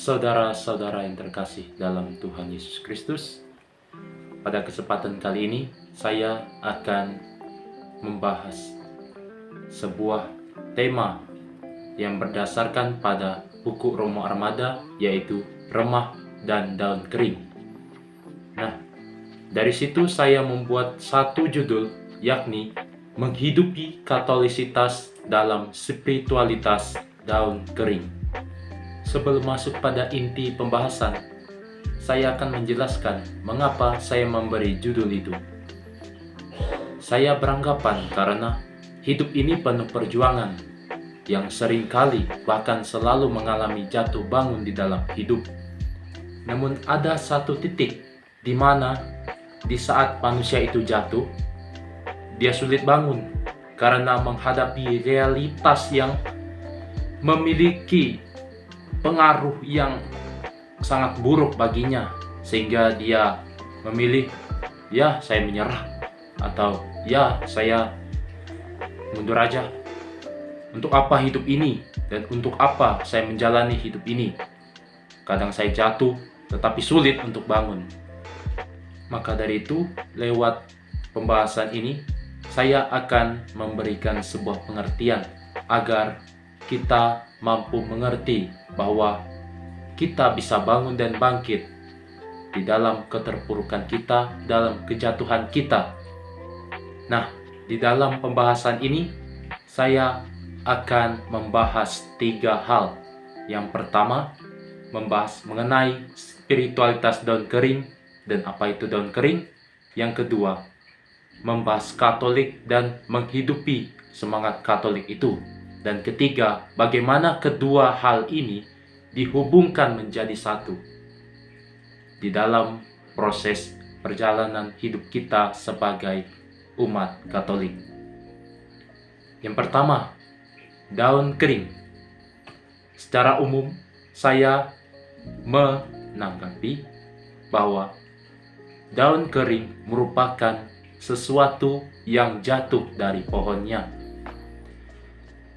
Saudara-saudara yang terkasih dalam Tuhan Yesus Kristus, pada kesempatan kali ini saya akan membahas sebuah tema yang berdasarkan pada buku Romo Armada, yaitu remah dan daun kering. Nah, dari situ saya membuat satu judul, yakni menghidupi katolisitas dalam spiritualitas daun kering. Sebelum masuk pada inti pembahasan, saya akan menjelaskan mengapa saya memberi judul itu. Saya beranggapan karena hidup ini penuh perjuangan yang seringkali bahkan selalu mengalami jatuh bangun di dalam hidup. Namun ada satu titik di mana di saat manusia itu jatuh, dia sulit bangun karena menghadapi realitas yang memiliki pengaruh yang sangat buruk baginya, sehingga dia memilih, ya saya menyerah, atau ya saya mundur aja. Untuk apa hidup ini, dan untuk apa saya menjalani hidup ini? Kadang saya jatuh tetapi sulit untuk bangun. Maka dari itu, lewat pembahasan ini saya akan memberikan sebuah pengertian agar kita mampu mengerti bahwa kita bisa bangun dan bangkit di dalam keterpurukan kita, dalam kejatuhan kita. Nah, di dalam pembahasan ini saya akan membahas 3 hal. Yang pertama, membahas mengenai spiritualitas daun kering dan apa itu daun kering. Yang kedua, membahas Katolik dan menghidupi semangat Katolik itu. Dan ketiga, bagaimana kedua hal ini dihubungkan menjadi satu di dalam proses perjalanan hidup kita sebagai umat Katolik. Yang pertama, daun kering. Secara umum, saya menanggapi bahwa daun kering merupakan sesuatu yang jatuh dari pohonnya.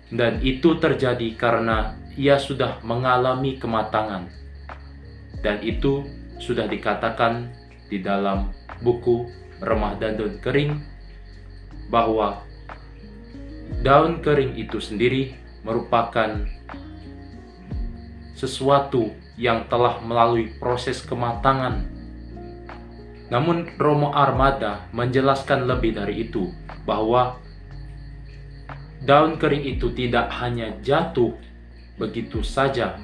Dan itu terjadi karena ia sudah mengalami kematangan. Dan itu sudah dikatakan di dalam buku Remah dan Daun Kering bahwa daun kering itu sendiri merupakan sesuatu yang telah melalui proses kematangan. Namun Romo Armada menjelaskan lebih dari itu, bahwa daun kering itu tidak hanya jatuh begitu saja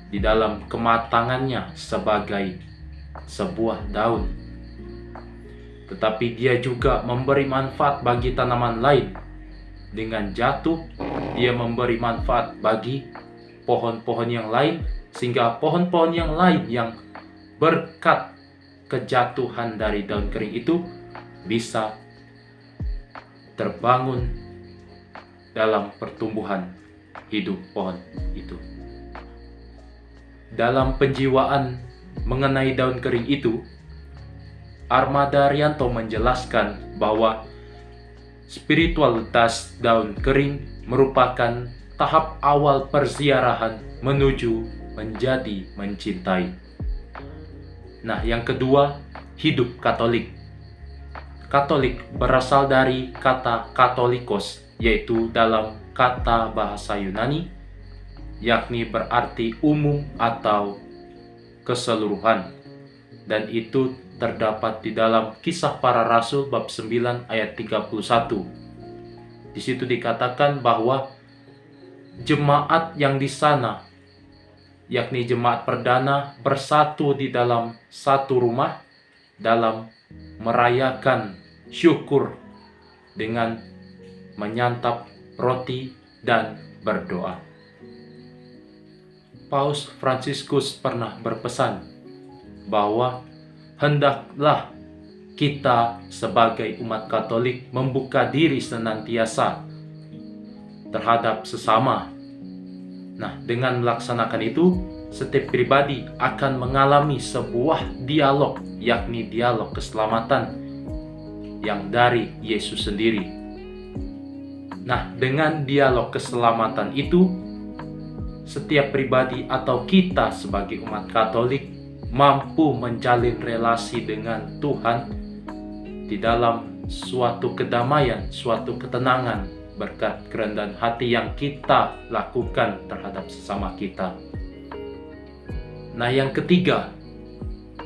di dalam kematangannya sebagai sebuah daun, tetapi dia juga memberi manfaat bagi tanaman lain. Dengan jatuh, dia memberi manfaat bagi pohon-pohon yang lain, sehingga pohon-pohon yang lain yang berkat kejatuhan dari daun kering itu bisa terbangun dalam pertumbuhan hidup pohon itu. Dalam penjiwaan mengenai daun kering itu, Armada Rianto menjelaskan bahwa spiritualitas daun kering merupakan tahap awal perziarahan menuju menjadi mencintai. Nah, yang kedua, hidup Katolik. Katolik berasal dari kata katolikos, yaitu dalam kata bahasa Yunani, yakni berarti umum atau keseluruhan. Dan itu terdapat di dalam Kisah Para Rasul bab 9 ayat 31. Di situ dikatakan bahwa jemaat yang di sana, yakni jemaat perdana, bersatu di dalam satu rumah dalam merayakan syukur dengan menyantap roti dan berdoa. Paus Fransiskus pernah berpesan bahwa hendaklah kita sebagai umat Katolik membuka diri senantiasa terhadap sesama. Nah, dengan melaksanakan itu, setiap pribadi akan mengalami sebuah dialog, yakni dialog keselamatan yang dari Yesus sendiri. Nah, dengan dialog keselamatan itu, setiap pribadi atau kita sebagai umat Katolik mampu menjalin relasi dengan Tuhan di dalam suatu kedamaian, suatu ketenangan berkat kerendahan hati yang kita lakukan terhadap sesama kita. Nah, yang ketiga,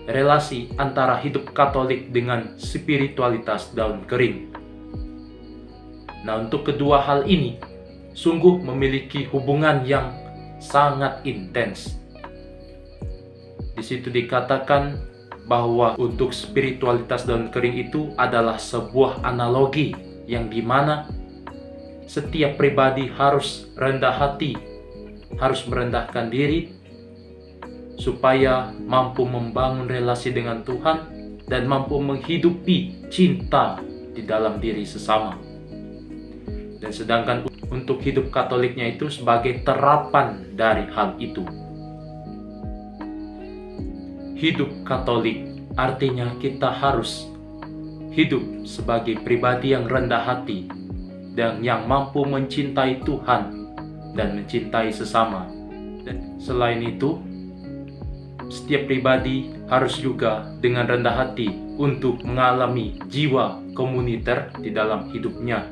relasi antara hidup Katolik dengan spiritualitas daun kering. Nah, untuk kedua hal ini sungguh memiliki hubungan yang sangat intens. Di situ dikatakan bahwa untuk spiritualitas daun kering itu adalah sebuah analogi yang dimana setiap pribadi harus rendah hati, harus merendahkan diri supaya mampu membangun relasi dengan Tuhan dan mampu menghidupi cinta di dalam diri sesama. Dan sedangkan untuk hidup Katoliknya itu sebagai terapan dari hal itu. Hidup Katolik artinya kita harus hidup sebagai pribadi yang rendah hati dan yang mampu mencintai Tuhan dan mencintai sesama. Dan selain itu, setiap pribadi harus juga dengan rendah hati untuk mengalami jiwa komuniter di dalam hidupnya.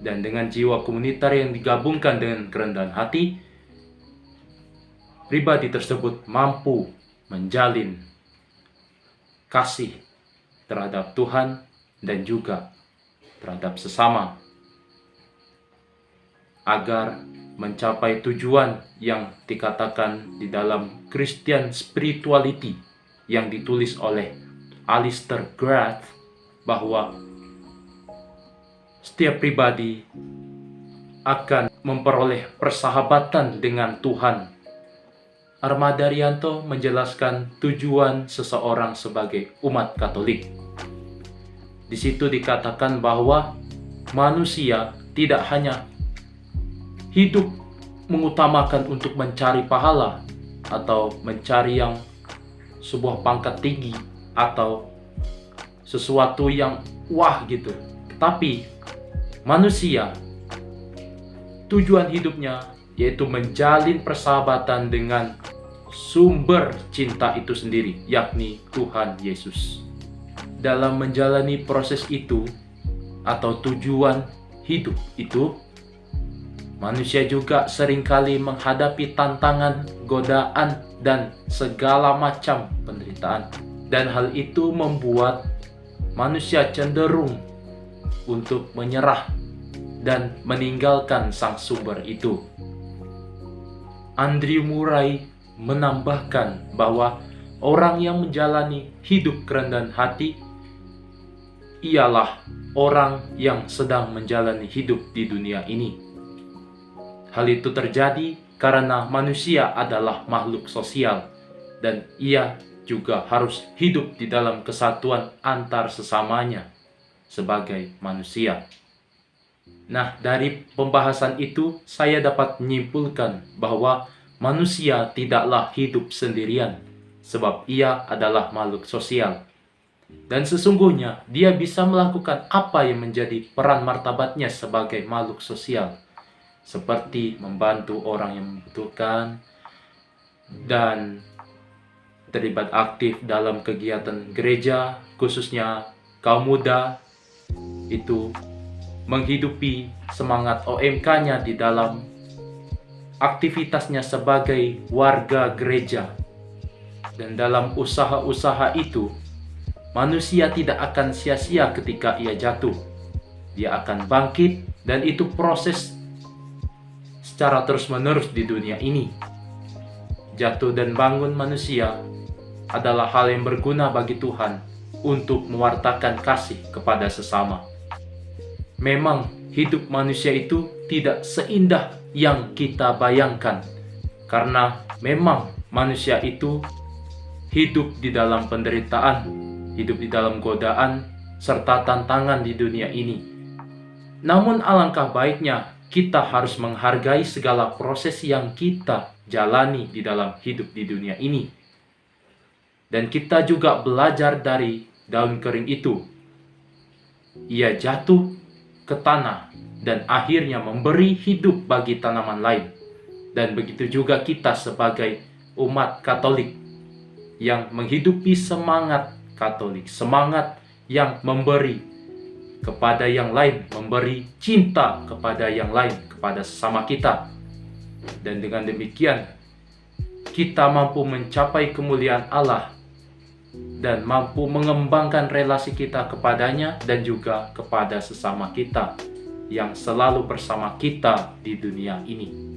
Dan dengan jiwa komuniter yang digabungkan dengan kerendahan hati, pribadi tersebut mampu menjalin kasih terhadap Tuhan dan juga terhadap sesama agar mencapai tujuan yang dikatakan di dalam Christian Spirituality yang ditulis oleh Alistair Grath, bahwa setiap pribadi akan memperoleh persahabatan dengan Tuhan. Armada Rianto menjelaskan tujuan seseorang sebagai umat Katolik. Di situ dikatakan bahwa manusia tidak hanya hidup mengutamakan untuk mencari pahala atau mencari yang sebuah pangkat tinggi atau sesuatu yang wah gitu. Tapi manusia, tujuan hidupnya yaitu menjalin persahabatan dengan sumber cinta itu sendiri, yakni Tuhan Yesus. Dalam menjalani proses itu atau tujuan hidup itu, manusia juga seringkali menghadapi tantangan, godaan, dan segala macam penderitaan. Dan hal itu membuat manusia cenderung untuk menyerah dan meninggalkan sang sumber itu. Andrew Murray menambahkan bahwa orang yang menjalani hidup kerendahan hati ialah orang yang sedang menjalani hidup di dunia ini. Hal itu terjadi karena manusia adalah makhluk sosial dan ia juga harus hidup di dalam kesatuan antar sesamanya sebagai manusia. Nah, dari pembahasan itu saya dapat menyimpulkan bahwa manusia tidaklah hidup sendirian, sebab ia adalah makhluk sosial. Dan sesungguhnya dia bisa melakukan apa yang menjadi peran martabatnya sebagai makhluk sosial, seperti membantu orang yang membutuhkan dan terlibat aktif dalam kegiatan gereja, khususnya kaum muda, itu menghidupi semangat OMK-nya di dalam aktivitasnya sebagai warga gereja. Dan dalam usaha-usaha itu, manusia tidak akan sia-sia ketika ia jatuh. Dia akan bangkit, dan itu proses secara terus-menerus di dunia ini. Jatuh dan bangun manusia adalah hal yang berguna bagi Tuhan untuk mewartakan kasih kepada sesama. Memang hidup manusia itu tidak seindah yang kita bayangkan, karena memang manusia itu hidup di dalam penderitaan, hidup di dalam godaan, serta tantangan di dunia ini. Namun alangkah baiknya kita harus menghargai segala proses yang kita jalani di dalam hidup di dunia ini. Dan kita juga belajar dari daun kering itu. Ia jatuh ke tanah dan akhirnya memberi hidup bagi tanaman lain. Dan begitu juga kita sebagai umat Katolik yang menghidupi semangat Katolik, semangat yang memberi kepada yang lain, memberi cinta kepada yang lain, kepada sesama kita. Dan dengan demikian, kita mampu mencapai kemuliaan Allah dan mampu mengembangkan relasi kita kepadanya dan juga kepada sesama kita yang selalu bersama kita di dunia ini.